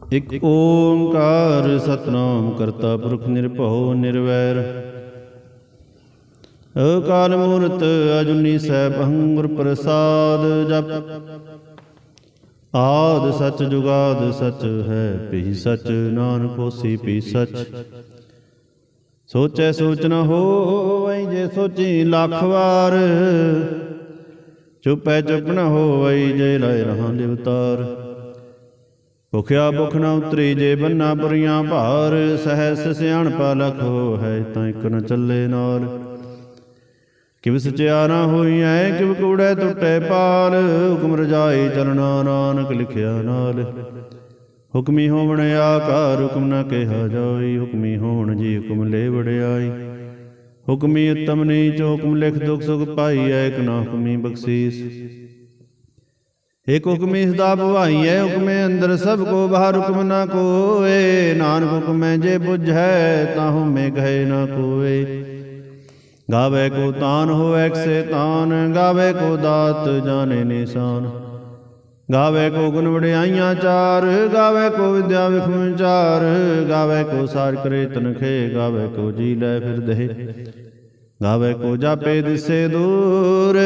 ਇਕ ਓੰਕਾਰ ਸਤਿਨਾਮ ਕਰਤਾ ਪੁਰਖ ਨਿਰਭਉ ਨਿਰਵੈਰ ਅਕਾਲ ਮੂਰਤ ਅਜੂਨੀ ਸੈਭੰ ਗੁਰ ਪ੍ਰਸਾਦ ਜਪ ਆਦਿ ਸਚ ਜੁਗਾਦਿ ਸਚ ਹੈ ਭੀ ਸਚ ਨਾਨਕ ਹੋਸੀ ਭੀ ਸਚ ਸੋਚੈ ਸੋਚ ਨ ਹੋਵਈ ਜੇ ਸੋਚੀ ਲੱਖ ਵਾਰ ਚੁਪੈ ਚੁਪ ਨ ਹੋਵਈ ਜੇ ਲਾਇ ਰਹਾਂ ਲਿਵਤਾਰ ਭੁਖਿਆ ਭੁਖ ਨ ਉਤਰੀ ਜੇ ਬੰਨਾ ਪੁਰੀਆਂ ਭਾਰ ਸਹਿਸ ਸਿਆਣਪਾ ਲਖ ਹੋ ਹੈ ਤਾਂ ਇਕ ਨ ਚੱਲੇ ਨਾਲ ਕਿਵ ਸਚਿਆ ਨਾ ਹੋਈਐ ਕਿਵ ਕੂੜੈ ਟੁੱਟੈ ਪਾਲ ਹੁਕਮ ਰਜਾਈ ਚਲਣਾ ਨਾਨਕ ਲਿਖਿਆ ਨਾਲ ਹੁਕਮੀ ਹੋਵਣ ਆਕਾਰ ਹੁਕਮ ਨ ਕਿਹਾ ਜਾਈ ਹੁਕਮੀ ਹੋਵਣ ਜੀ ਹੁਕਮ ਲੈ ਵਡਿਆਈ ਹੁਕਮੀ ਉਤਮ ਨੀਚ ਹੁਕਮ ਲਿਖ ਦੁਖ ਸੁਖ ਪਾਈਐ ਇਕ ਨਾ ਹੁਕਮੀ ਬਖਸ਼ੀਸ ਇਕ ਹੁਕਮੀ ਸਦਾ ਭਵਾਈਐ ਹੁਕਮੇ ਅੰਦਰ ਸਭ ਕੋ ਬਾਹਰ ਹੁਕਮ ਨਾ ਕੋਏ ਨਾਨਕ ਹੁਕਮੈ ਜੇ ਬੁਝੈ ਤਾਹੂ ਮੈਂ ਕਹੇ ਨਾ ਕੋਏ ਗਾਵੇ ਕੋ ਤਾਨ ਹੋਵੈ ਕਸੇ ਤਾਨ ਗਾਵੇ ਕੋ ਦਾਤ ਜਾਣੇ ਨਿਸ਼ਾਨ ਗਾਵੇ ਕੋ ਗੁਣ ਵਡਿਆਈਆਂ ਚਾਰ ਗਾਵੇ ਕੋ ਵਿਦਿਆ ਵਿਖਮ ਵਿਚਾਰ ਗਾਵੇ ਕੋ ਸਾਰ ਕਰੇ ਤਨਖੇ ਗਾਵੇ ਕੋ ਜੀ ਲੈ ਫਿਰ ਦੇ ਗਾਵੇ ਕੋ ਜਾਪੇ ਦਿਸੇ ਦੂਰ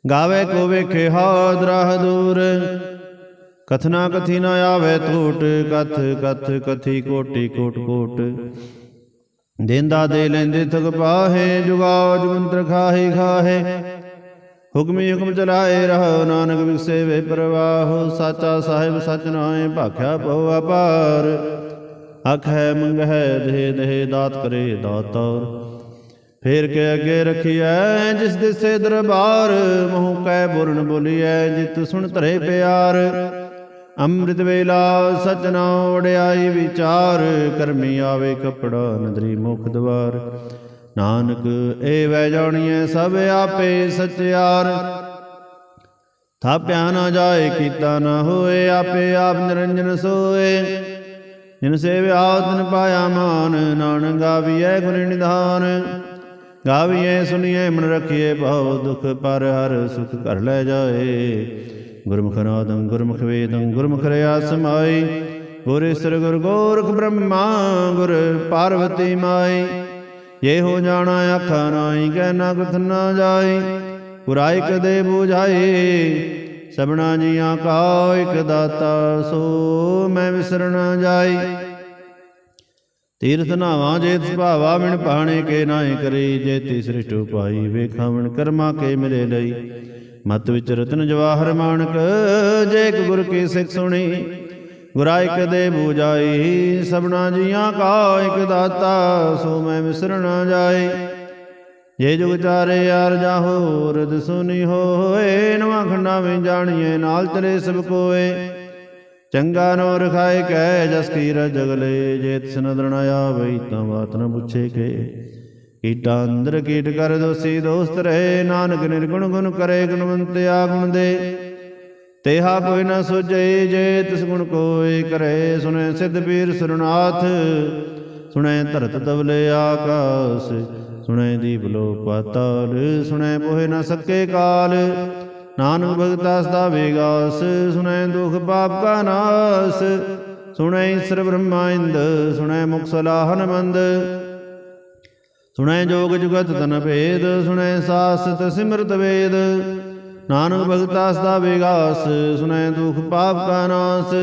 ਗਾਵੇ ਕੋ ਵੇਖੇ ਹਾਦਰਾਹ ਦੂਰ ਕਥਨਾ ਕਥੀ ਨ ਆਵੇ ਟੂਟ ਕਥ ਕਥ ਕਥੀ ਕੋਟੀ ਕੋਟ ਕੋਟ ਦੇਂਦਾ ਦੇ ਲੈਂਦੇ ਥਕ ਪਾਹੇ ਜੁਗਾਓ ਜੁਗੰਤਰ ਖਾਹੇ ਖਾਹੇ ਹੁਕਮੀ ਹੁਕਮ ਚਲਾਏ ਰਹੋ ਨਾਨਕ ਵਿਗਸੇ ਵੇ ਪ੍ਰਵਾਹ ਸਾਚਾ ਸਾਹਿਬ ਸਚ ਨਾਏ ਭਾਖਿਆ ਪਉ ਅਪਾਰ ਆਖੈ ਮੰਗਹਿ ਦੇਹ ਦੇਹ ਦਾਤ ਕਰੇ ਦਾਤਾਰ ਫੇਰ ਕੇ ਅੱਗੇ ਰਖੀਐ ਜਿਸ ਦਿਸੇ ਦਰਬਾਰ ਮੂੰਹ ਕੈ ਬੁਰਨ ਬੋਲੀਐ ਜਿਤ ਸੁਣ ਧਰੇ ਪਿਆਰ ਅੰਮ੍ਰਿਤ ਵੇਲਾ ਸਚ ਨਾਉ ਵਡਿਆਈ ਵਿਚਾਰ ਕਰਮੀ ਆਵੇ ਕਪੜਾ ਨਦਰੀ ਮੁਖ ਦਵਾਰ ਨਾਨਕ ਏ ਵੈ ਜਾਣੀਐ ਸਭ ਆਪੇ ਸਚਿਆਰ ਥਾਪਿਆ ਨਾ ਜਾਏ ਕੀਤਾ ਨਾ ਹੋਏ ਆਪੇ ਆਪ ਨਿਰੰਜਨ ਸੋਏ ਜਿਨ ਸੇਵਿਆ ਤਿਨ ਪਾਇਆ ਮਾਨ ਨਾਨਕ ਗਾਵੀਐ ਗੁਣ ਨਿਧਾਨ ਗਾਵੀਐ ਸੁਣੀਐ ਮਨ ਰਖੀਐ ਭਾਉ ਦੁਖ ਪਰ ਹਰ ਸੁਖ ਘਰ ਲੈ ਜਾਏ ਗੁਰਮੁਖ ਨਾਦੰ ਗੁਰਮੁਖ ਵੇਦੰ ਗੁਰਮੁਖ ਰਿਆ ਸਮਾਈ ਗੁਰ ਈਸਰ ਗੁਰ ਗੋਰਖ ਬ੍ਰਹਮਾ ਗੁਰ ਪਾਰਵਤੀ ਮਾਈ ਜੇ ਹੋ ਜਾਣਾ ਆਖਾ ਨਾਹੀ ਕਹਿ ਨਾ ਕਥ ਨਾ ਜਾਈ ਬੁਰਾਈ ਕਦੇ ਬੁਝਾਈ ਸਭਨਾ ਜੀਆਂ ਕਾ ਇਕ ਦਾਤਾ ਸੋ ਮੈਂ ਵਿਸਰ ਨਾ ਜਾਈ ਤੀਰਥ ਨਾਵਾਂ ਜੇ ਸੁਭਾਵਾ ਬਿਨ ਪਾਣੇ ਕੇ ਨਾਏ ਕਰੀ ਜੇ ਤੀ ਸ੍ਰਿਸ਼ਟ ਉਪਾਈ ਵੇਖਾਵਣ ਕਰਮਾ ਕੇ ਮਿਲੇ ਲਈ ਮਤ ਵਿੱਚ ਰਤਨ ਜਵਾਹਰ ਮਾਣਕ ਜੇ ਇਕ ਗੁਰ ਕੀ ਸਿੱਖ ਸੁਣੀ ਗੁਰਾਇ ਕਦੇ ਬੂਝਾਈ ਸਭਨਾ ਜੀਆਂ ਕਾ ਇਕ ਦਾਤਾ ਸੋ ਮੈਂ ਵਿਸਰ ਨਾ ਜਾਈ ਜੇ ਜੁਗ ਚਾਰੇ ਯਾਰ ਜਾਹੋ ਰਦ ਸੁਨੀ ਹੋਏ ਨਵਾਂ ਖੰਡਾ ਵਿੱਚ ਜਾਣੀਏ ਨਾਲ ਚਲੇ ਸਭ ਕੋਏ ਚੰਗਾ ਨੋ ਰਖਾਏ ਕਹਿ ਜਸ ਕੀ ਰ ਜਗਲੇ ਜੇ ਤਿਸ ਨਦਰ ਨ ਆਵਈ ਤਾਂ ਬਾਤ ਨ ਪੁੱਛੇ ਕੇ ਕੀਟਾ ਅੰਦਰ ਕੀਟ ਕਰ ਦੋਸੀ ਦੋਸਤ ਰਹੇ ਨਾਨਕ ਨਿਰਗੁਣ ਗੁਣ ਕਰੇ ਗੁਣਵੰਤਿਆ ਗੁਣ ਦੇ ਤੇਹਾ ਕੋਈ ਨ ਸੋਝੇ ਜੇ ਤਿਸ ਗੁਣ ਕੋਇ ਕਰੇ ਸੁਣੇ ਸਿੱਧ ਪੀਰ ਸੁਰਨਾਥ ਸੁਣੇ ਧਰਤ ਤਵਲੇ ਆਕਾਸ ਸੁਣੇ ਦੀਪ ਲੋ ਪਾਤਾਲ ਸੁਣੇ ਪੋਹੇ ਨ ਸਕੇ ਕਾਲ ਨਾਨਕ ਭਗਤਾ ਸਦਾ ਵੇਗਾਸ ਸੁਣੇ ਦੁਖ ਪਾਪ ਕਾ ਨਾਸ ਸੁਣੇ ਈਸਰ ਬ੍ਰਹਮਾ ਇੰਦ ਸੁਣੇ ਮੁਖ ਸਲਾਹਨ ਮੰਦ ਸੁਣੇ ਜੋਗ ਜੁਗਤ ਤਨ ਭੇਦ ਸੁਣੇ ਸਾਸਤ ਸਿਮਰਤ ਵੇਦ ਨਾਨਕ ਭਗਤਾ ਸਦਾ ਵੇਗਾਸ ਸੁਣੇ ਦੁਖ ਪਾਪ ਕਾ ਨਾਸ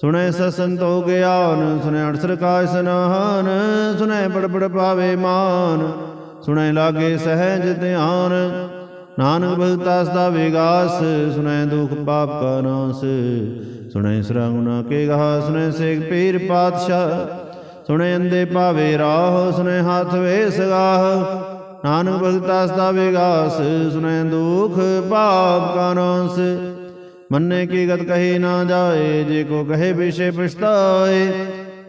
ਸੁਣੇ ਸਸੰਤੋ ਗਿਆਨ ਸੁਣੇ ਅਠਸਰ ਕਾ ਇਸਨਾਨ ਸੁਣੇ ਪੜ ਪੜ ਪਾਵੇ ਮਾਨ ਸੁਣੇ ਲਾਗੇ ਸਹਿਜ ਧਿਆਨ ਨਾਨਕ ਭਗਤਾ ਸਦਾ ਵੇਗਾਸ ਸੁਣੇ ਦੁਖ ਪਾਪ ਕਾ ਨਾਸ ਸੁਣੇ ਸਰਾ ਗੁਨਾ ਕੇ ਗਾ ਸੁਣੇ ਸੇਖ ਪੀਰ ਪਾਤਸ਼ਾਹ ਸੁਣੇ ਅੰਦੇ ਪਾਵੇ ਰਾਹ ਸੁਣੇ ਹੱਥ ਵੇ ਸਗਾਹ ਨਾਨਕ ਭਗਤਾ ਸਦਾ ਵੇਗਾਸ ਸੁਣੇ ਦੁਖ ਪਾਪ ਕਾ ਨਾਸ ਮੰਨੇ ਕੀ ਗਤ ਕਹੀ ਨਾ ਜਾਏ ਜੇ ਕੋ ਕਹੇ ਵਿਸ਼ੇ ਪਛਤਾਏ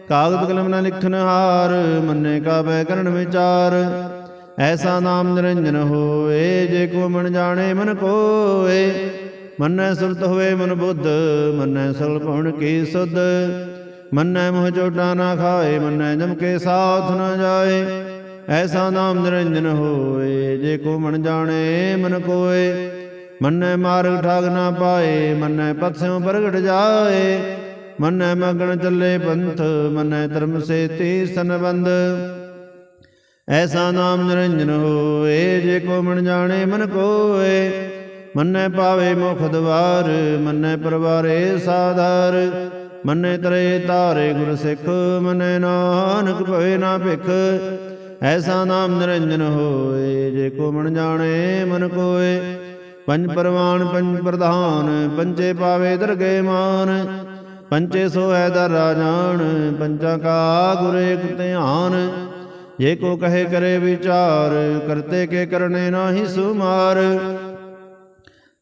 ਕਾਗਦ ਕਲਮ ਨ ਲਿਖਨ ਹਾਰ ਮੰਨੇ ਕਾ ਬੈ ਕਰਨ ਵਿਚਾਰ ਐਸਾ ਨਾਮ ਨਿਰੰਜਨ ਹੋਏ ਜੇ ਕੋ ਮਨ ਜਾਣੇ ਮਨ ਕੋਏ ਮੰਨੈ ਸੁਰਤ ਹੋਵੇ ਮਨ ਬੁੱਧ ਮੰਨੈ ਸਗਲ ਭਵਨ ਕੀ ਸੁਧ ਮੰਨੈ ਮੋਹ ਚੋਟਾ ਨਾ ਖਾਏ ਮੰਨੈ ਜਮ ਕੇ ਸਾਥ ਨ ਜਾਏ ਐਸਾ ਨਾਮ ਨਿਰੰਜਨ ਹੋਏ ਜੇ ਕੋ ਮਨ ਜਾਣੇ ਮਨ ਕੋਏ ਮੰਨੈ ਮਾਰਗ ਠਾਗ ਨਾ ਪਾਏ ਮੰਨੈ ਪਥ ਸਿਉ ਪ੍ਰਗਟ ਜਾਏ ਮਨੈ ਮਗਨ ਚੱਲੇ ਪੰਥ, ਮਨੈ ਧਰਮ ਸੇਤੀ ਸੰਬੰਧ। ਐਸਾ ਨਾਮ ਨਿਰੰਜਨ ਹੋਏ, ਜੇ ਕੋ ਮਨ ਜਾਣੇ ਮਨ ਕੋਏ। ਮਨੈ ਪਾਵੇ ਮੁਖ ਦਵਾਰ, ਮਨੈ ਪਰਵਾਰੇ ਸਾਧਾਰ। ਮਨੈ ਤਰੇ ਤਾਰੇ ਗੁਰ ਸਿੱਖ, ਮਨੈ ਨਾਨਕ ਭਵੇ ਨਾ ਭਿਖ। ਐਸਾ ਨਾਮ ਨਿਰੰਜਨ ਹੋਏ, ਜੇ ਕੋ ਮਨ ਜਾਣੇ ਮਨ ਕੋਏ। ਪੰਜ ਪਰਵਾਨ ਪੰਜ ਪ੍ਰਧਾਨ, ਪੰਚੇ ਪਾਵੇ ਦਰਗੇ ਮਾਨ। ਪੰਚੇ ਸੋਹੈ ਦਰ ਰਾਜਾਨ, ਪੰਚਾਂ ਕਾ ਗੁਰ ਏਕ ਧਿਆਨ। ਜੇ ਕੋ ਕਹੇ ਕਰੇ ਵਿਚਾਰ, ਕਰਤੇ ਕੇ ਕਰਨੇ ਨਾਹੀ ਸੁਮਾਰ।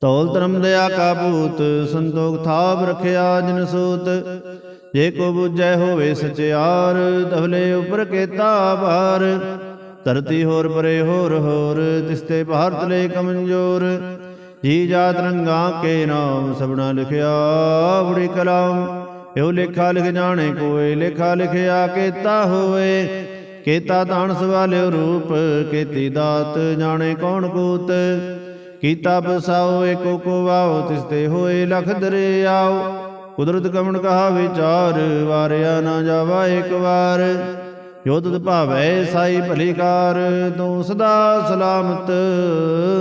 ਧੌਲ ਧਰਮ ਦਇਆ ਕਾ ਭੂਤ, ਸੰਤੋਖ ਥਾਪ ਰਖਿਆ ਜਿਨ ਸੂਤ। ਜੇ ਕੋ ਬੁਝੈ ਹੋਵੇ ਸਚਿਆਰ, ਧਵਲੇ ਉਪਰ ਕੇਤਾ ਭਾਰ। ਧਰਤੀ ਹੋਰ ਪਰੇ ਹੋਰ ਹੋਰ, ਤਿਸਤੇ ਭਾਰਤ ਲੈ ਕਮੰਜੋਰ। ਜੀ ਜਾਤ ਰੰਗਾ ਕੇ ਨਾਮ, ਸਭਨਾ ਲਿਖਿਆ ਬੜੀ ਕਲਾਮ। ਇਹੋ ਲੇਖਾ ਲਿਖ ਜਾਣੇ ਕੋਏ, ਲੇਖਾ ਲਿਖਿਆ ਕੇਤਾ ਹੋਏ। ਕੇਤਾ ਤਾਣ ਸਵਾਲਿਓ ਰੂਪ, ਕੀਤੀ ਦਾਤ ਜਾਣੇ ਕੌਣ ਕੂਤ। ਕੀਤਾ ਬਸਾਓ ਏਕੋ ਕੋ ਵਾਓ, ਤਿਸਤੇ ਹੋਏ ਲਖ ਦਰਿਆਓ। ਕੁਦਰਤ ਕਮਣ ਕਹਾ ਵਿਚਾਰ, ਵਾਰਿਆ ਨਾ ਜਾਵਾ ਇੱਕ ਵਾਰ। ਜੋ ਤੁਧ ਭਾਵੈ ਸਾਈ ਭਲੀ ਕਾਰ, ਤੂੰ ਸਦਾ ਸਲਾਮਤ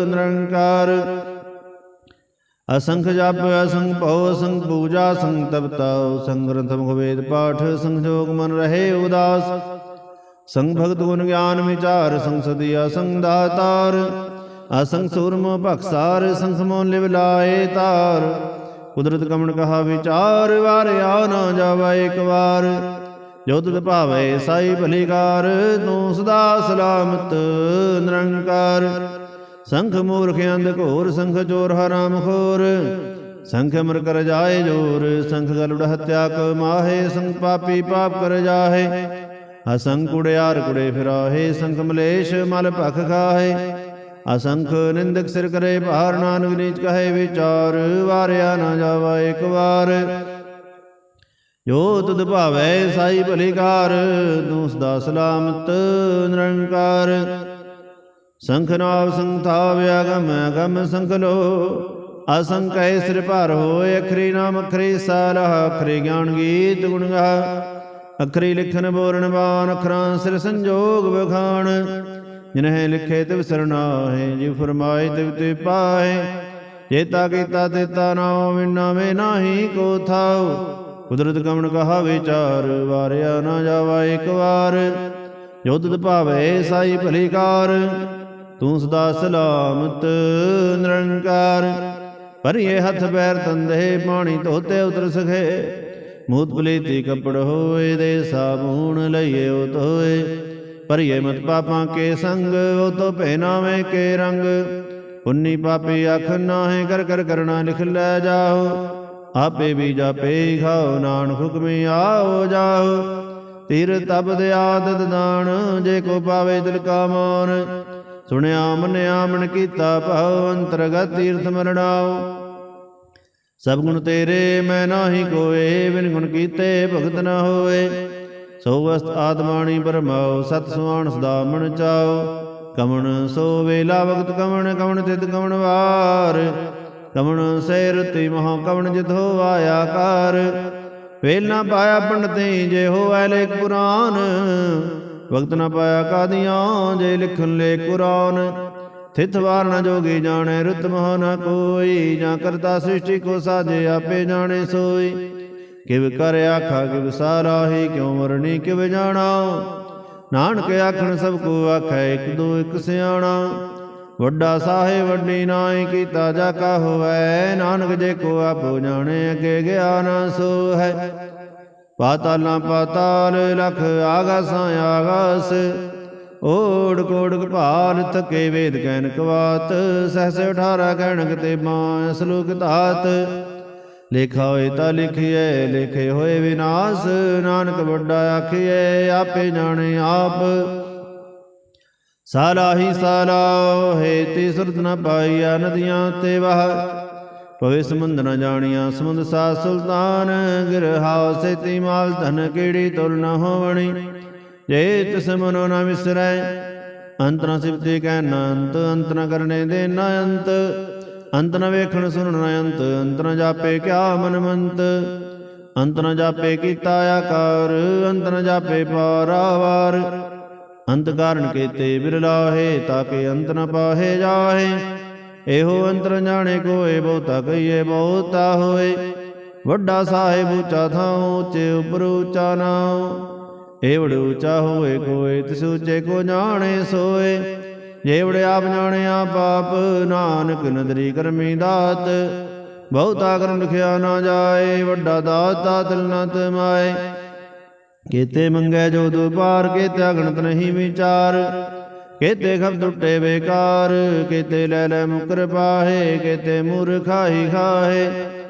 ਨਿਰੰਕਾਰ। ਅਸੰਖ ਜਪ ਅਸੰਖ ਭਉ, ਅਸੰਖ ਪੂਜਾ ਅਸੰਖ ਤਪਤਾਉ। ਸੰਗ ਗ੍ਰੰਥ ਮੁਖ ਵੇਦ ਪਾਠ, ਸੰਗ ਜੋਗ ਮਨ ਰਹੇ ਉਦਾਸ। ਸੰਗ ਭਗਤ ਗੁਣ ਗਿਆਨ ਵਿਚਾਰ, ਸੰਗ ਸਦੀਆ ਸੰਗ ਦਾਤਾਰ। ਅਸੰਖ ਸੂਰਮੋ ਭਖਸਾਰ, ਸੰਗ ਸਮੋ ਲਿਵ ਲਾਏ ਤਾਰ। ਕੁਦਰਤ ਕਮਣ ਕਹਾ ਵਿਚਾਰ, ਵਾਰਿਆ ਨਾ ਜਾਵਾ ਇੱਕ ਵਾਰ। ਜੋ ਤੁਧ ਭਾਵੈ ਸਾਈ ਭਲੀ ਕਾਰ, ਤੂੰ ਸਦਾ ਸਲਾਮਤ ਨਿਰੰਕਾਰ। ਸੰਖ ਮੂਰਖ ਅੰਧ ਘੋਰ, ਸੰਖ ਚੋਰ ਹਰਾਮ ਖੋਰ। ਸੰਖ ਅਮਰ ਕਰ ਜਾਏ ਜੋਰ, ਸੰਖ ਗਲੁੜ ਹੱਤਿਆ ਕਮਾਹੇ। ਸੰਖ ਪਾਪੀ ਪਾਪ ਕਰ ਜਾਹੇ, ਅਸੰਖ ਕੁੜਿਆਰ ਕੁੜੇ ਫਿਰਾਹੇ। ਸੰਖ ਮਲੇਸ਼ ਮਲ ਭਖ ਖਾਹੇ, ਅਸੰਖ ਨਿੰਦਕ ਸਿਰ ਕਰੇ ਭਾਰ। ਨਾਨਕ ਨੀਚ ਕਹੇ ਵਿਚਾਰ, ਵਾਰਿਆ ਨਾ ਜਾਵਾ ਇੱਕ ਵਾਰ। ਜੋ ਤੁਧ ਭਾਵੈ ਸਾਈ ਭਲੀ ਕਾਰ, ਤੂੰ ਸਦਾ ਸਲਾਮਤ ਨਿਰੰਕਾਰ। ਸੰਖ ਨਾਵ ਸੰਖ ਥਾਵ ਅਗਮ ਅਗਮ ਸੰਖ ਲੋ। ਅਸੰਖ ਹੈ ਸਿਰ ਭਾਰ ਹੋਏ, ਅਖਰੀ ਨਾਮ ਅਖਰੀ ਸਾਲਹ। ਅਖਰੀ ਗਿਆਨ ਗੀਤ ਗੁਣ ਗਾ, ਅਖਰੀ ਲਿਖਨ ਬੋਲਣ ਬਾਣ। ਅਖਰਾਂ ਸਿਰ ਸੰਜੋਗ ਵਖਾਣ, ਜਿਨਹਿ ਲਿਖੇ ਤਿਵ ਸਰਨਾਹੇ। ਜਿਵ ਫਰਮਾਏ ਤਿਵ ਤੇ ਪਾਹੇ, ਚੇਤਾ ਕੀਤਾ ਤੇਤਾ ਨਾਉ। ਵਿਨਾਵੇ ਨਾਹੀ ਕੋ ਥਾਉ, ਕੁਦਰਤ ਕਮਣ ਕਹਾ ਵਿਚਾਰ। ਵਾਰਿਆ ਨਾ ਜਾਵਾ ਇੱਕ ਵਾਰ। ਜੋ ਤੁਧ ਭਾਵੈ ਸਾਈ ਭਲੀ ਕਾਰ, ਤੂੰ ਸਦਾ ਸਲਾਮਤ ਨਿਰੰਕਾਰ। ਭਰੀਏ ਹੱਥ ਪੈਰ ਤੰਦੇ, ਪਾਣੀ ਧੋਤੇ ਉਤਰ ਸਖੇ। ਮੂਤ ਪਲੀਤੀ ਕੱਪੜ ਹੋਏ, ਦੇ ਸਾਬੂਣ ਲਈਏ ਉਹ ਧੋਏ। ਭਰੀਏ ਮਤ ਪਾਪਾਂ ਕੇ ਸੰਗ, ਉਹ ਤੋ ਪਹਿਨਾਵੇ ਕੇ ਰੰਗ। ਪੁੰਨੀ ਪਾਪੀ ਆਖ ਨਾਹੇ, ਕਰ ਕਰ ਕਰਨਾ ਲਿਖ ਲੈ ਜਾਓ। ਆਪੇ ਵੀ ਜਾਪੇ ਖਾਓ, ਨਾਨਕ ਹੁਕਮੀ ਆਓ ਜਾਓ। ਤੀਰ ਤਪਦ ਆਦਤ ਦਾਨ, ਜੇ ਕੋ ਪਾਵੇ ਦਿਲ ਕਾ ਮਾਨ। ਸੁਣਿਆ ਮੰਨਿਆ ਮਨ ਕੀਤਾ ਭਾਉ, ਅੰਤਰਗਤ ਤੀਰਥ ਮਰਣਾਓ। ਸਭ ਗੁਣ ਤੇਰੇ ਮੈਂ ਨਾਹੀ ਕੋਏ, ਬਿਨ ਗੁਣ ਕੀਤੇ ਭਗਤ ਨ ਹੋਏ। ਸੋ ਅਸਤ ਆਤਮਾਣੀ ਬਰਮਾਓ, ਸਤ ਸੁਆਣ ਸਦਾ ਮਨ ਚਾਓ। ਕਮਣ ਸੋ ਵੇਲਾ ਵਕਤ ਕਮਣ, ਕਮਣ ਤਿਤ ਕਮਣ ਵਾਰ। ਕਮਣ ਸੇ ਰਤੀ ਮਹਾ ਕਮਣ ਜਿਤੋ ਆਇਆ ਕਾਰ। ਵੇਲ ਨਾ ਪਾਇਆ ਪੰਡਤੀ, ਜੇ ਹੋਵੈ ਲੇਖ ਪੁਰਾਨ। ਵਕਤ ਨਾ ਪਾਇਆ ਕਾਦੀਆਂ, ਜੇ ਲਿਖਨ ਲੇਖ ਕੁਰਾਨ। ਥਿਤ ਵਾਰ ਨ ਜੋਗੀ ਜਾਣੈ, ਰੁਤ ਮਹ ਨ ਕੋਈ। ਜਾਂ ਕਰਤਾ ਸ੍ਰਿਸ਼ਟੀ ਕੋ ਸਾਜੇ, ਆਪੇ ਜਾਣੇ ਸੋਈ। ਕਿਵ ਕਰ ਆਖਾ ਕਿਵ ਸਾਰਾਹੀ, ਕਿਉ ਵਰਣੀ ਕਿਵ ਜਾਣਾ। ਨਾਨਕ ਆਖਣ ਸਭ ਕੋ ਆਖੈ, ਇਕ ਦੋ ਇਕ ਸਿਆਣਾ। ਵੱਡਾ ਸਾਹੇ ਵੱਡੀ ਨਾਹੀ, ਕੀਤਾ ਜਾ ਕਾ ਹੋਵੈ। ਨਾਨਕ ਜੇ ਕੋ ਆਪੋ ਜਾਣੇ, ਅੱਗੇ ਗਿਆ ਨਾ ਸੋ ਹੈ। ਪਾਤਾਲਾਂ ਪਾਤਾਲ, ਲਖ ਆਗਾਸਾਂ ਆਗਾਸ। ਓੜ ਕੋੜ ਕਪਾਲ, ਥਕੇ ਵੇਦ ਕਹਿਨ ਕਵਾਤ। ਸਹਸ 18 ਕਹਿਣਕ ਤੇ ਮਾਂ, ਸਲੂਕ ਧਾਤ। ਲੇਖਾ ਹੋਏ ਤਾਂ ਲਿਖੀਐ, ਲੇਖੇ ਹੋਏ ਵਿਨਾਸ਼। ਨਾਨਕ ਵੱਡਾ ਆਖੀਐ, ਆਪੇ ਜਾਣੇ ਆਪ। ਸਾਲਾ ਹੀ ਸਾਲਾ ਹੈ, ਤੇ ਸੁਰਤ ਨ ਪਾਈਆ। ਨਦੀਆਂ ਤੇ ਵਾਹ ਪਵੇ ਸਮੁੰਦ ਨ ਜਾਣੀਆਂ। ਸਮੁੰਦ ਸਾ ਸੁਲਤਾਨ, ਗਿਰਹਾਉ ਸੇਤੀ ਮਾਲ। ਧਨ ਕੀੜੀ ਤੁਲ ਨ ਹੋਵਣੀ, ਜੇ ਤਿਸ ਮਨੋ ਨ ਵਿਸਰੈ। ਅੰਤ ਨ ਸਿਫਤੀ ਕਹਿ ਨ ਅੰਤ, ਅੰਤ ਨ ਕਰਨੇ ਦੇ ਨ ਅੰਤ। ਅੰਤ ਨ ਵੇਖਣ ਸੁਣਨ ਨ ਅੰਤ, ਅੰਤ ਨ ਜਾਪੇ ਕਿਆ ਮਨ ਮੰਤ। ਅੰਤ ਨ ਜਾਪੇ ਕੀਤਾ ਆਕਾਰ, ਅੰਤ ਨ ਜਾਪੇ ਪਾਰਾਵਾਰ। ਅੰਤ ਕਾਰਨ ਕੀਤੇ ਬਿਰਲਾਹੇ, ਤਾਕੇ ਅੰਤ ਨ ਪਾਹੇ ਜਾਹੇ। ਇਹੋ ਅੰਤਰ ਜਾਣੇ ਕੋਏ, ਬਹੁਤਾ ਕਹੀਏ ਬਹੁਤਾ ਹੋਏ। ਵੱਡਾ ਸਾਹਿਬ ਉੱਚਾ ਥਾਉ, ਉੱਚੇ ਉਪਰ ਉੱਚਾ ਨਾਉ। ਏਵੜ ਉੱਚਾ ਹੋਏ ਕੋਏ, ਤਿਸ ਉੱਚੇ ਕੋ ਜਾਣੇ ਸੋਏ। ਜੇਵੜ ਆਪ ਜਾਣੇ ਆਪ ਆਪ, ਨਾਨਕ ਨਦਰੀ ਕਰਮੀ ਦਾਤ। ਬਹੁਤਾ ਕਰਮ ਲਿਖਿਆ ਨਾ ਜਾਏ, ਵੱਡਾ ਦਾਤਾ ਤਿਲ ਨ ਤਮਾਏ। ਕੀਤੇ ਮੰਗੈ ਜੋ ਦੁਪਾਰ, ਕੀਤੇ ਅਗਣਤ ਨਹੀਂ ਵਿਚਾਰ। ਕੀਤੇ ਖਬ ਟੁੱਟੇ ਬੇਕਾਰ, ਕੀਤੇ ਲੈ ਲੈ ਮੁਕਰ ਪਾਹੇ। ਕੀਤੇ ਮੂਰਖਾਈ ਖਾਹੇ,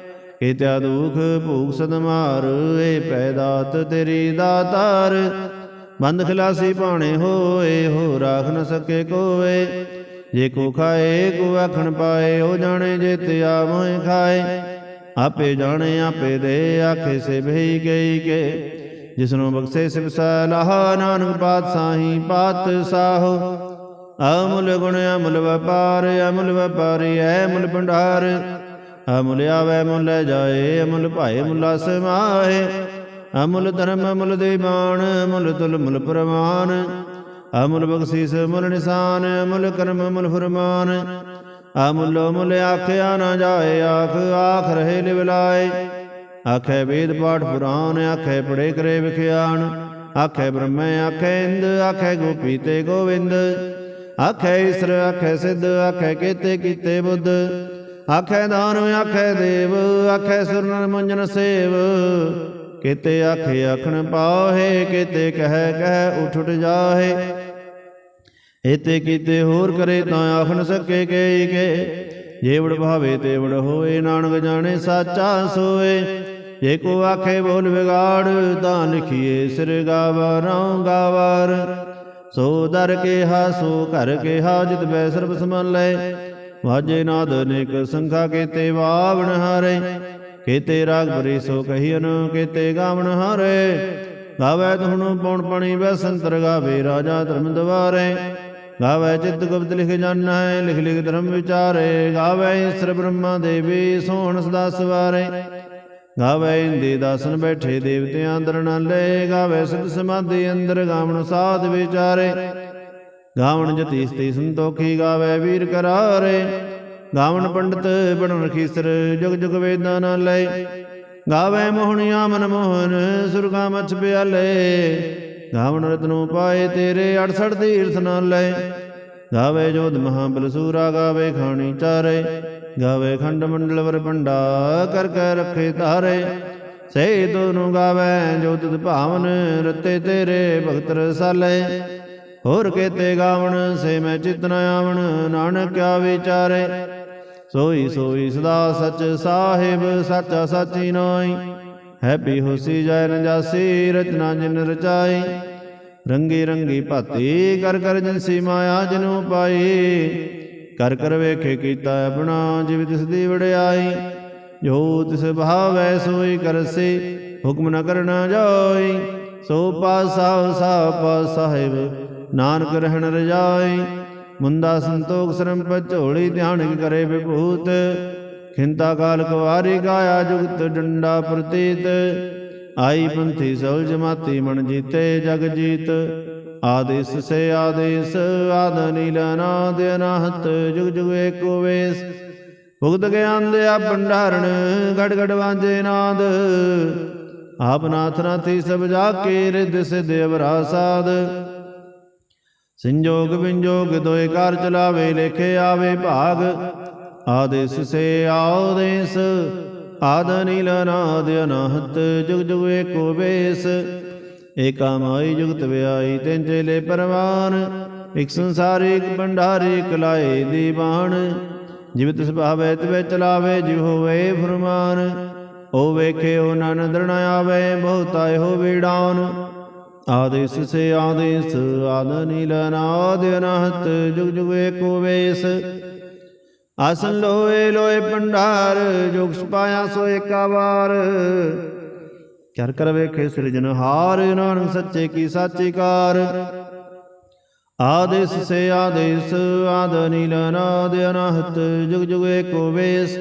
ਕੀਤੇ ਦੁਖ ਭੂਖ ਸਦਮਾਰ। ਏ ਪੈ ਦਾਤ ਤੇਰੀ ਦਾਤਾਰ, ਬੰਦ ਖਲਾਸੀ ਭਾਣੇ ਹੋਏ। ਹੋ ਰਾਖ ਨ ਸਕੇ ਕੋਏ, ਜੇ ਕੋ ਖਾਏ ਕੋ ਆਖਣ ਪਾਏ। ਉਹ ਜਾਣੇ ਜੇ ਤੇ ਆ ਮੋਹਿ ਖਾਏ, ਆਪੇ ਜਾਣੇ ਆਪੇ ਦੇ। ਆਖੇ ਸੇ ਭਈ ਗਈ ਕੇ, ਜਿਸਨੂੰ ਬਖਸ਼ੇ ਸਿਵ ਸਲਾਹਾ। ਨਾਨਕ ਪਾਤਸ਼ਾਹੀ ਪਾਤਸ਼ਾਹ, ਅਮੁੱਲ ਗੁਣ ਅਮੁੱਲ ਵਪਾਰ। ਅਮੁੱਲ ਵਪਾਰੀ ਅਮੁੱਲ ਭੰਡਾਰ, ਅਮੁੱਲ ਆਵੈ ਮੁੱਲ ਜਾਏ। ਅਮੁੱਲ ਭਾਏ ਮੁੱਲਾ ਸਮਾਏ, ਅਮੁੱਲ ਧਰਮ ਅਮੁੱਲ ਦੀਵਾਨ। ਅਮੁੱਲ ਤੁਲ ਮੁੱਲ ਪ੍ਰਮਾਨ, ਅਮੁੱਲ ਬਖਸ਼ੀਸ ਮੁੱਲ ਨਿਸ਼ਾਨ। ਅਮੁੱਲ ਕਰਮ ਅਮੁੱਲ ਫਰਮਾਨ, ਅਮੁੱਲੋ ਮੁੱਲ ਆਖਿਆ ਨਾ ਜਾਏ। ਆਖ ਆਖ ਰਹੇ ਲਿਵ ਲਾਏ, ਆਖੇ ਵੇਦ ਪਾਠ ਪੁਰਾਨ। ਆਖੇ ਪੜੇ ਕਰੇ ਵਿਖਿਆਨ, ਆਖੇ ਬ੍ਰਹਮੈ ਆਖੇ ਇੰਦ। ਆਖੇ ਗੋਪੀ ਤੇ ਗੋਵਿੰਦ, ਆਖੇ ਈਸਰ ਆਖੇ ਸਿੱਧ। ਆਖੇ ਕੀਤੇ ਕੀਤੇ ਬੁੱਧ, ਆਖੇ ਦਾਨ ਆਖੇ ਦੇਵ। ਆਖੇ ਸੁਰ ਨਰ ਮੁੰਜਨ ਸੇਵ, ਕੀਤੇ ਆਖੇ ਆਖਣ ਪਾਹੇ। ਕੀਤੇ ਕਹਿ ਕਹਿ ਉਠ ਉਠ ਜਾਹੇ, ਏਤੇ ਕੀਤੇ ਹੋਰ ਕਰੇ ਤਾਂ ਆਖ ਨ ਸਕੇ ਕਈ ਕੇ। ਜੇਵੜ ਭਾਵੇ ਤੇਵੜ ਹੋਏ, ਨਾਨਕ ਜਾਣੇ ਸਾਚਾ ਸੋਏ। ਜੇ ਕੋ ਆਖੇ ਬੋਲ ਵਿਗਾੜ, ਤਾਂ ਲਿਖੀਏ ਸਿਰ ਗਾਵਾਰਾਂ ਗਾਵਾਰ। ਸੋ ਦਰ ਕੇਹਾ ਸੋ ਘਰ ਕੇਹਾ, ਜਿਤ ਬੈ ਸਰਬ ਸਮਨ ਲੈ। ਵਾਜੇ ਨਾਦ ਅਨੇਕ ਸੰਖਾ, ਕੀਤੇ ਵਾਵਣ ਹਾਰੇ। ਕੀਤੇ ਰਾਗ ਭਰੀ ਸੋ ਕਹੀਨ, ਕੀਤੇ ਗਾਵਣ ਹਾਰੇ। ਗਾਵੇ ਧੁਨ ਪੌਣ ਪਣੀ ਬੈਸੰਤਰ, ਗਾਵੇ ਰਾਜਾ ਧਰਮ ਦਵਾਰੇ। ਗਾਵੇ ਚਿਤ ਗੁਪਤ ਲਿਖ ਜਾਣੈ, ਲਿਖ ਲਿਖ ਧਰਮ ਵਿਚਾਰੇ। ਗਾਵੇ ਈਸਰ ਬ੍ਰਹਮਾ ਦੇਵੀ, ਸੋਹਣ ਸਦਾ ਸਵਾਰੇ। ਗਾਵੇ ਇੰਦੇ ਦਾਸਨ ਬੈਠੇ, ਦੇਵਤਿਆਂ ਅੰਦਰ ਨਾਲੇ। ਗਾਵੇ ਸਿਧ ਸਮਾਧੀ ਅੰਦਰ, ਗਾਵਣ ਸਾਧ ਵਿਚਾਰੇ। ਗਾਵਣ ਜਤੀ ਸਤੀ ਸੰਤੋਖੀ, ਗਾਵੇ ਵੀਰ ਕਰਾਰੇ। ਗਾਵਣ ਪੰਡਤ ਬਣਨ ਖੀਸਰ, ਜੁਗ ਜੁਗ ਵੇਦਾਂ ਨਾਲੇ। ਗਾਵੇ ਮੋਹਣਿਆ ਮਨ ਮੋਹਨ, ਸੁਰਗਾ ਮਛ ਪਿਆਲੇ। ਗਾਵਣ ਰਤਨੋਂ ਪਾਏ ਤੇਰੇ, 68 ਤੀਰਥ ਨਾਲੇ। ਗਾਵੇ ਜੋਧ ਮਹਾਬਲ ਸੂਰਾ, ਗਾਵੇ ਖਾਣੀ ਚਾਰੇ। ਗਾਵੇ ਖੰਡ ਮੰਡਲ ਵਰ ਭੰਡਾ, ਕਰ ਕੇ ਰੱਖੇ ਤਾਰੇ। ਸੇ ਦੋਨੋਂ ਗਾਵੇ ਜੋ ਤਿਤ ਭਾਵਨ, ਰਤੇ ਤੇਰੇ ਭਗਤ ਰਸਾਲੇ। ਹੋਰ ਕੀਤੇ ਗਾਵਣ, ਸੇ ਮੈਂ ਚਿਤ ਨ ਆਵਣ। ਨਾਨਕ ਕਿਆ ਵਿਚਾਰੇ, ਸੋਈ ਸੋਈ ਸਦਾ ਸਚ ਸਾਹਿਬ। ਸਾਚਾ ਸਾਚੀ ਨਾਈ, ਹੈਪੀ ਹੋਸੀ ਜੈ ਨ ਜਾਸੀ। ਰਚਨਾ ਜਿਨ ਰਚਾਈ, ਰੰਗੀ ਰੰਗੀ ਭਾਤੀ। ਕਰ ਕਰ ਜਿਨਸੀ ਮਾਇਆ ਜਿਨੂ ਪਾਈ। ਕਰ ਕਰ ਵੇਖੇ ਕੀਤਾ ਆਪਣਾ, ਜਿਵ ਤਿਸ ਦੀ ਵਡਿਆਈ। ਜੋ ਤਿਸ ਭਾਵੈ ਸੋਈ ਕਰਸੀ, ਹੁਕਮ ਨ ਕਰਨਾ ਜਾਈ। ਸੋ ਪਾਸਾ ਸਾ ਪਾਸ ਸਾਹਿਬ, ਨਾਨਕ ਰਹਿਣ ਰਜਾਈ। ਮੁੰਦਾ ਸੰਤੋਖ ਸਰਮ ਪਝੋਲੀ, ਧਿਆਨ ਕਰੇ ਵਿਭੂਤ। ਖਿੰਤਾ ਕਾਲ ਕੁਵਾਰੀ, ਗਾਇਆ ਜੁਗਤ ਡੰਡਾ ਪ੍ਰਤੀਤ। ਆਈ ਪੰਥੀ ਸਉਲ ਜਮਾਤੀ, ਮਨ ਜੀਤੇ ਜਗ ਜੀਤ। ਆਦੇਸ ਸੇ ਆਦੇਸ, ਆਦ ਨੀਲ ਅਨਾਦ ਅਨਾਹਤ। ਜੁਗ ਜੁਗ ਏਕੋ ਵੇਸ, ਭੁਗਤ ਗਿਆਨ ਦਿਆ ਭੰਡਾਰਨ। ਗੜ ਗੜ ਵਾਂਝੇ ਨਾਦ, ਆਪ ਨਾਥ ਨਾਥੀ ਸਭ ਜਾ ਕੇ। ਰਿਧ ਸਿਧ ਅਵਰਾ ਸਾਧ, ਸੰਜੋਗ ਵਿੰਜੋਗ ਦੋਇ ਕਾਰ ਚਲਾਵੇ। ਲੇਖੇ ਆਵੇ ਭਾਗ, ਆਦੇਸ ਸੇ ਆਦੇਸ। ਆਦ ਨੀਲ ਅਨਾਦ ਅਨਾਹਤ, ਜੁਗ ਜੁਗ ਏਕੋ ਵੇਸ। ਏਕਾ ਮਾਈ ਜੁਗਤ ਵਿਆਈ, ਤਿੰਨ ਚੇਲੇ ਪਰਵਾਨ। ਇਕ ਸੰਸਾਰੀ ਇਕ ਭੰਡਾਰੀ, ਇਕ ਲਾਏ ਦੀਵਾਨ। ਜਿਵ ਤਿਸ ਭਾਵੈ ਤਿਵੈ ਚਲਾਵੇ, ਜਿਵ ਹੋਵੇ ਫਰਮਾਨ। ਓ ਵੇਖੇ ਓ ਨਨ ਦਰਣ ਆਵੇ, ਬਹੁਤਾ ਇਹੋ ਵੀੜਾਨ। ਆਦੇਸ ਸੇ ਆਦੇਸ, ਆਦ ਨੀਲ ਅਨਾਦ ਅਨਾਹਤ। ਜੁਗ ਜੁਗ ਏਕੋ ਵੇਸ। ਆਸਨ ਲੋਏ ਲੋਏ ਭੰਡਾਰ, ਜੋਗ ਛਪਾਇਆ ਸੋ ਏਕਾ ਵਾਰ। ਕਰ ਕਰ ਵੇਖੇ ਸਿਰਜਨਹਾਰ, ਨਾਨਕ ਸੱਚੇ ਕੀ ਸਾਚੀ ਕਾਰ। ਆਦੇਸ ਸੇ ਆਦੇਸ, ਆਦ ਨੀਲ ਅਨਾਦ ਅਨਾਹਤ। ਜੁਗ ਜੁਗ ਏਕੋ ਵੇਸ।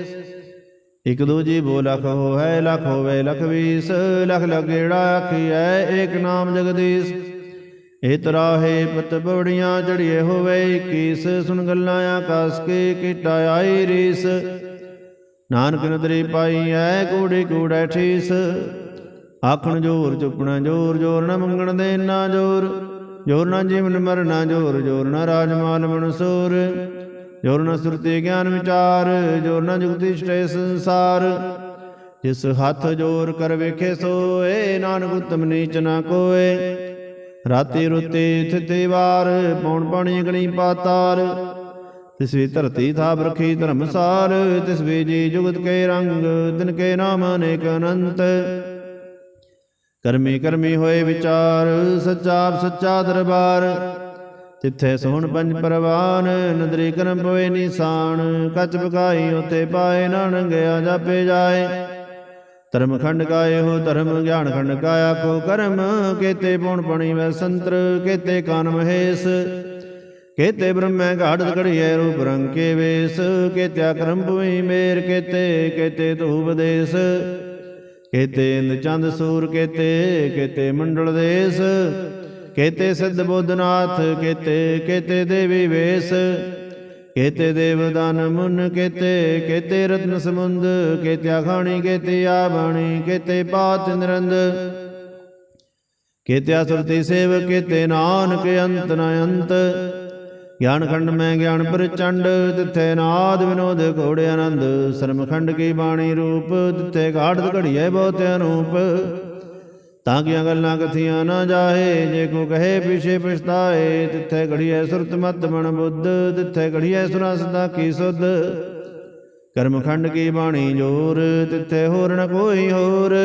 ਇਕ ਦੂਜੀ ਬੋ ਲਖ ਹੋਵੈ ਲਖ ਹੋਵੈ ਲਖ ਵੀਸ ਲਖ ਲਖ ਗੇੜਾ ਆਖੀਐ ਏਕ ਨਾਮ ਜਗਦੀਸ਼। ਇਹ ਤਰਾਹੇ ਪਤ ਬਵੜੀਆਂ ਚੜੀਏ ਹੋਵੇ 21 ਸੁਣ ਗੱਲਾਂ ਆਕਾਸ ਕੇ ਕੀਟਾ ਆਈ ਰੀਸ। ਨਾਨਕ ਨਦਰੀ ਪਾਈ ਐ ਕੂੜੀ ਕੂੜੈ ਠੀਸ। ਆਖਣ ਜੋਰ ਚੁੱਪਣਾ ਜੋਰ ਜੋਰ ਨਾ ਮੰਗਣ ਦੇ ਨਾ ਜੋਰ ਜੋਰ ਨਾ ਜੀਵਨ ਮਰਨਾ ਜੋਰ ਜੋਰ ਨਾ ਰਾਜ ਮਾਲ ਮਨਸੂਰ ਜੋਰ ਨਾ ਸੁਰਤੀ ਗਿਆਨ ਵਿਚਾਰ ਜੋਰ ਨਾ ਜੁਗਤੀ ਸਟੇ ਸੰਸਾਰ। ਜਿਸ ਹੱਥ ਜੋਰ ਕਰ ਵੇਖੇ ਸੋਏ ਨਾਨਕ ਉਤਮ ਨੀਚ ਨਾ ਕੋਏ। ਰਾਤੀ ਰੁੱਤੀ ਥਿਤੀ ਵਾਰ ਪੌਣ ਪਾਣੀ ਗਣੀ ਪਾਤਾਰ। ਤਿਸ ਵੀ ਧਰਤੀ ਥਾਪ ਰਖੀ ਧਰਮਸਾਰ ਤਿਸ ਵੀ ਜੀ ਜੁਗਤ ਕੇ ਰੰਗ ਤਿਨ ਕੇ ਨਾਮ ਅਨੇਕ ਅਨੰਤ। ਕਰਮੀ ਕਰਮੀ ਹੋਏ ਵਿਚਾਰ ਸੱਚਾ ਸੱਚਾ ਦਰਬਾਰ। ਤਿੱਥੇ ਸੋਹਣ ਪੰਜ ਪਰਵਾਨ ਨਦਰੀ ਕਰਮ ਪਵੇ ਨਿਸ਼ਾਨ। ਕੱਚ ਪਕਾਈ ਉਥੇ ਪਾਏ ਨਾਨਕ ਗਿਆ ਜਾਪੇ ਜਾਏ। ਧਰਮ ਖੰਡ ਕਾਏ ਹੋ ਧਰਮ ਗਿਆਨ ਖੰਡ ਕਾ ਆਖੋ ਕਰਮ। ਕੇਤੇ ਪੌਣ ਪਣੀ ਵੈ ਸੰਤਰ ਕੇਤੇ ਕਾਨ ਮਹੇਸ਼। ਕੇਤੇ ਬ੍ਰਹਮੈ ਘਾੜਤ ਘੜੀਐ ਰੂਪ ਰੰਗ ਕੇ ਵੇਸ। ਕੇਤਿਆ ਕਰਮ ਭੂਮੀ ਮੇਰ ਕੇਤੇ ਕੇਤੇ ਤੂ ਉਪਦੇਸ। ਕੇਤੇ ਇੰਦ ਚੰਦ ਸੂਰ ਕੇਤੇ ਕੇਤੇ ਮੰਡਲ ਦੇਸ। ਕੇਤੇ ਸਿੱਧ ਬੋਧਨਾਥ ਕੇਤੇ ਕੇਤੇ ਦੇਵੀ ਵੇਸ। ਕੇਤੇ ਦੇਵਦਾਨ ਮੁਨ ਕੇਤੇ ਕੇਤੇ ਰਤਨ ਸਮੁੰਦ। ਕੇਤਿਆ ਖਾਣੀ ਕੇਤੇ ਆਬਾਣੀ ਕੇਤੇ ਪਾਤ ਨਿਰੰਦ। ਕੇਤਿਆ ਸੁਰਤੀ ਸੇਵ ਕੇਤੇ ਨਾਨਕ ਅੰਤ ਨ ਅੰਤ। ਗਿਆਨ ਖੰਡ ਮੈਂ ਗਿਆਨ ਪ੍ਰਚੰਡ ਤਿੱਥੇ ਨਾਦ ਵਿਨੋਦ ਘੋੜੇ ਆਨੰਦ। ਸਰਮ ਖੰਡ ਕੀ ਬਾਣੀ ਰੂਪ ਤਿੱਥੇ ਘਾੜਤ ਘੜੀਐ ਬਹੁਤ ਅਨੂਪ। ਤਾਂ ਕੀਆਂ ਗੱਲਾਂ ਕਥੀਆਂ ਨਾ ਜਾਹੇ ਜੇ ਕੋ ਕਹੇ ਪਿਛੇ ਪਛਤਾਏ। ਤਿੱਥੇ ਘੜੀਐ ਸੁਰਤ ਮਤ ਬਣ ਬੁੱਧ ਤਿੱਥੇ ਘੜੀਐ ਸੁਰਾ ਸਦਾ ਕੀ ਸੁਧ। ਕਰਮ ਖੰਡ ਕੀ ਬਾਣੀ ਜੋਰ ਤਿੱਥੇ ਹੋਰ ਨ ਕੋਈ ਹੋਰ।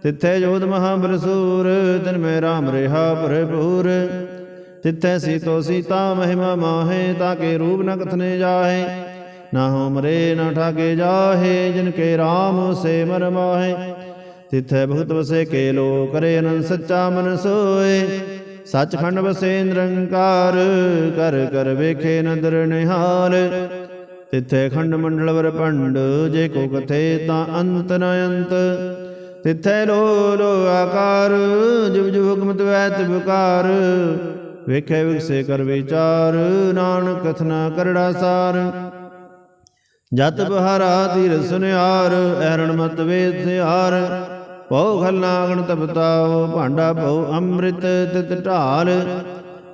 ਤਿੱਥੇ ਜੋਧ ਮਹਾਬਲਸੂਰ ਤਿਨ ਮੈਂ ਰਾਮ ਰਿਹਾ ਭਰਪੂਰ। ਤਿੱਥੈ ਸੀਤੋ ਸੀਤਾ ਮਹਿਮਾ ਮਾਹੇ ਤਾਂ ਕੇ ਰੂਪ ਨ ਕਥਨੇ ਜਾਹੇ। ਨਾ ਹੋ ਮਰੇ ਨਾ ਠਾਕੇ ਜਾਹੇ ਜਿਨ ਕੇ ਰਾਮ ਸੇ ਮਰ ਮਾਹੇ। ਤਿੱਥੈ ਭਗਤ ਵਸੇ ਕੇ ਲੋ ਕਰੇ ਅਨੰਦ ਸੱਚਾ ਮਨ ਸੋਏ। ਸੱਚਖੰਡ ਵਸੇ ਨਿਰੰਕਾਰ ਕਰ ਕਰ ਵੇਖੇ ਨਦਰ ਨਿਹਾਲ। ਤਿੱਥੈ ਖੰਡ ਮੰਡਲ ਵਰ ਭੰਡ ਜੇ ਕੋ ਕਥੇ ਤਾਂ ਅੰਤ ਨ ਅੰਤ। ਤਿੱਥੈ ਲੋ ਲੋ ਆਕਾਰ ਜੁਗ ਜੁਗ ਹੁਕਮਤ ਵੈਤ ਵਿਕਾਰ। ਵੇਖੇ ਵਿਗਸੇ ਕਰ ਵਿਚਾਰ ਨਾਨਕ ਕਥਨਾ ਕਰੜਾ ਸਾਰ। ਜਤ ਬਹਾਰਾ ਧੀਰ ਸੁਨਿਆਰ ਐਰਣ ਮਤ ਵੇਦ ਸਿਆਰ। ਪਉ ਖਲਨਾ ਗਣ ਤਪਤਾਓ ਭਾਂਡਾ ਪਉ ਅੰਮ੍ਰਿਤ ਤਿਤ ਢਾਲ।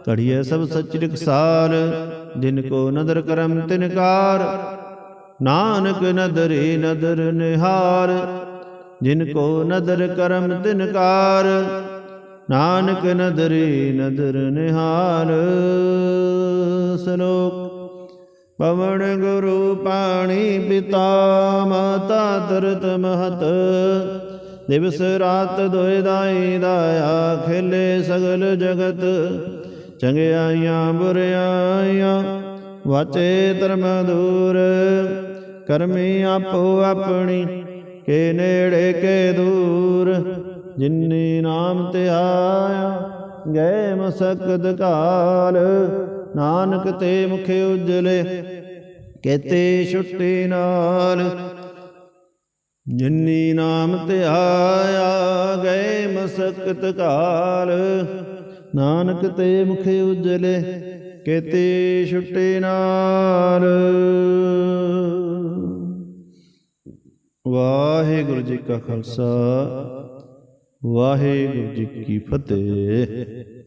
ਘੜੀਏ ਸਭ ਸਚ ਰਖਸਾਲ ਜਿਨ ਕੋ ਨਦਰ ਕਰਮ ਤਿਨਕਾਰ। ਨਾਨਕ ਨਦਰੀ ਨਦਰ ਨਿਹਾਰ ਜਿਨ ਕੋ ਨਦਰ ਕਰਮ ਤਿਨਕਾਰ। ਨਾਨਕ ਨਦਰੀ ਨਦਰ ਨਿਹਾਲ। ਸਲੋਕ ਪਵਨ ਗੁਰੂ ਪਾਣੀ ਪਿਤਾ ਮਾਤਾ ਧਰਤ ਮਹਤ। ਦਿਵਸ ਰਾਤ ਦੋਇ ਦਾਈ ਦਾਇਆ ਖੇਲੇ ਸਗਲ ਜਗਤ। ਚੰਗਿਆਈਆਂ ਬੁਰਿਆਈਆਂ ਵਾਚੇ ਧਰਮ ਦੂਰ। ਕਰਮੀ ਆਪੋ ਆਪਣੀ ਕੇ ਨੇੜੇ ਕੇ ਦੂਰ। ਜਿਨੀ ਨਾਮ ਧਿਆਇਆ ਗਏ ਮਸਕਤ ਕਾਲ। ਨਾਨਕ ਤੇ ਮੁਖ ਉਜਲੇ ਕੇਤੇ ਛੁੱਟੀ ਨਾਲ। ਜਿਨੀ ਨਾਮ ਧਿਆਇਆ ਗਏ ਮਸਕਤ ਕਾਲ। ਨਾਨਕ ਤੇ ਮੁਖ ਉਜਲੇ ਕੇਤੇ ਛੁੱਟੀ ਨਾਲ। ਵਾਹਿਗੁਰੂ ਜੀ ਕਾ ਖਾਲਸਾ ਵਾਹਿਗੁਰੂ ਜੀ ਕੀ ਫਤਿਹ।